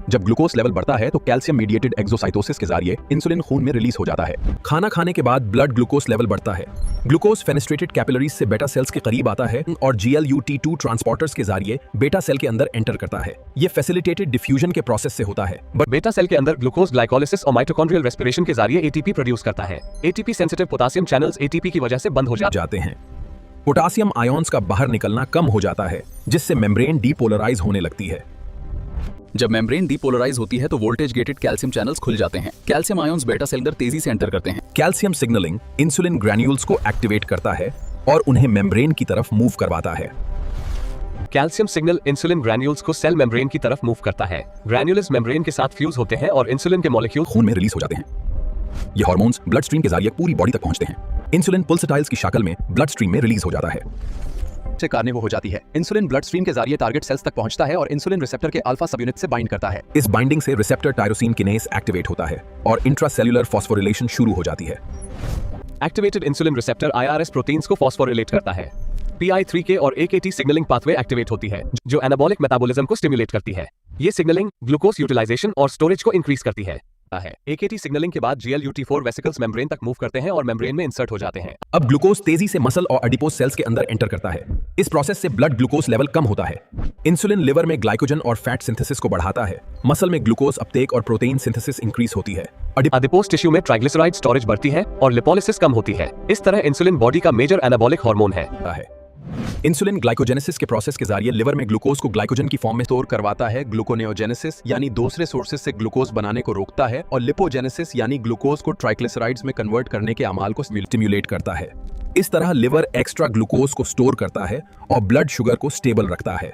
जब glucose level बढ़ता है तो कैल्शियम मीडिएटेड एक्सोसाइटोसिस के जरिए इंसुलिन खून में रिलीज हो जाता है। खाना खाने के बाद ब्लड ग्लूकोज लेवल बढ़ता है। ग्लूकोज फेनेस्ट्रेटेड कैपिलरीज से बेटा सेल्स के करीब आता है और GLUT2 ट्रांसपोर्टर्स के जरिए बेटा सेल के अंदर एंटर करता है। ये फैसिलिटेटेड डिफ्यूजन के प्रोसेस से होता है। बेटा सेल के अंदर ग्लूकोज ग्लाइकोलिसिस और माइटोकॉन्ड्रियल रेस्पिरेशन के जरिए ATP प्रोड्यूस करता है। ATP sensitive potassium channels ATP की वजह से बंद हो जाते हैं। पोटेशियम आयंस का बाहर निकलना कम हो जाता है, जिससे मेम्ब्रेन डीपोलराइज होने लगती है। जब मेम्ब्रेन डीपोलराइज होती है तो वोल्टेज गेटेड कैल्शियम चैनल्स खुल जाते हैं। कैल्शियम आयंस बेटा सेल अंदर तेजी से एंटर करते हैं। कैल्शियम सिग्नलिंग इंसुलिन ग्रैन्यूल्स को एक्टिवेट करता है और उन्हें मेम्ब्रेन की तरफ मूव करवाता है। कैल्शियम सिग्नल इंसुलिन ग्रैन्यूल्स को सेल मेम्ब्रेन की तरफ मूव करता है। ग्रैन्यूल्स मेम्ब्रेन के साथ फ्यूज होते हैं और इंसुलिन के मॉलिक्यूल खून में रिलीज हो जाते हैं। ये हार्मोन्स ब्लड स्ट्रीम के जरिए पूरी बॉडी तक पहुंचते हैं। इंसुलिन पल्सेटाइल्स की शक्ल में ब्लड स्ट्रीम में रिलीज हो जाता है। से कार्निवो हो जाती है। इंसुलिन ब्लड स्ट्रीम के जरिए टारगेट सेल्स तक पहुंचता है और इंसुलिन रिसेप्टर के अल्फा सब यूनिट से बाइंड करता है। इस बाइंडिंग से रिसेप्टर टायरोसिन किनेस एक्टिवेट होता है और इंट्रासेल्युलर फॉस्फोरिलेशन शुरू हो जाती है। Activated insulin receptor IRS proteins को फॉस्फोरिलेट करता है। PI3K और AKT सिग्नलिंग पाथवे एक्टिवेट होती है, जो एनाबॉलिक मेटाबॉलिज्म को स्टिमुलेट करती है। ये सिग्नलिंग ग्लूकोज यूटिलाइजेशन और स्टोरेज को इंक्रीज करती है। AKT सिग्नलिंग के बाद GLUT4 वेसिकल्स मेम्ब्रेन तक मूव करते हैं और मेम्ब्रेन में इंसर्ट हो जाते हैं। अब ग्लूकोज तेजी से मसल और एडिपोज सेल्स के अंदर एंटर करता है। इस प्रोसेस से ब्लड ग्लूकोज लेवल कम होता है। इंसुलिन लिवर में ग्लाइकोजन और फैट सिंथेसिस को बढ़ाता है। मसल में ग्लूकोज अपटेक और प्रोटीन सिंथेसिस इंक्रीज होती है। एडिपोज टिश्यू में ट्राइग्लिसराइड स्टोरेज बढ़ती है और लिपोलिसिस कम होती है। इस तरह इंसुलिन बॉडी का मेजर एनाबॉलिक हार्मोन है। इंसुलिन ग्लाइकोजेनेसिस के प्रोसेस के जरिए लिवर में ग्लूकोज को ग्लाइकोजन की फॉर्म में स्टोर करवाता है। ग्लूकोनेओजेनेसिस यानी दूसरे सोर्सेज से ग्लूकोज बनाने को रोकता है और लिपोजेनेसिस यानी ग्लूकोज को ट्राइग्लिसराइड्स में कन्वर्ट करने के अमाल को स्टिम्युलेट करता है। इस तरह लिवर एक्स्ट्रा ग्लूकोज को स्टोर करता है और ब्लड शुगर को स्टेबल रखता है।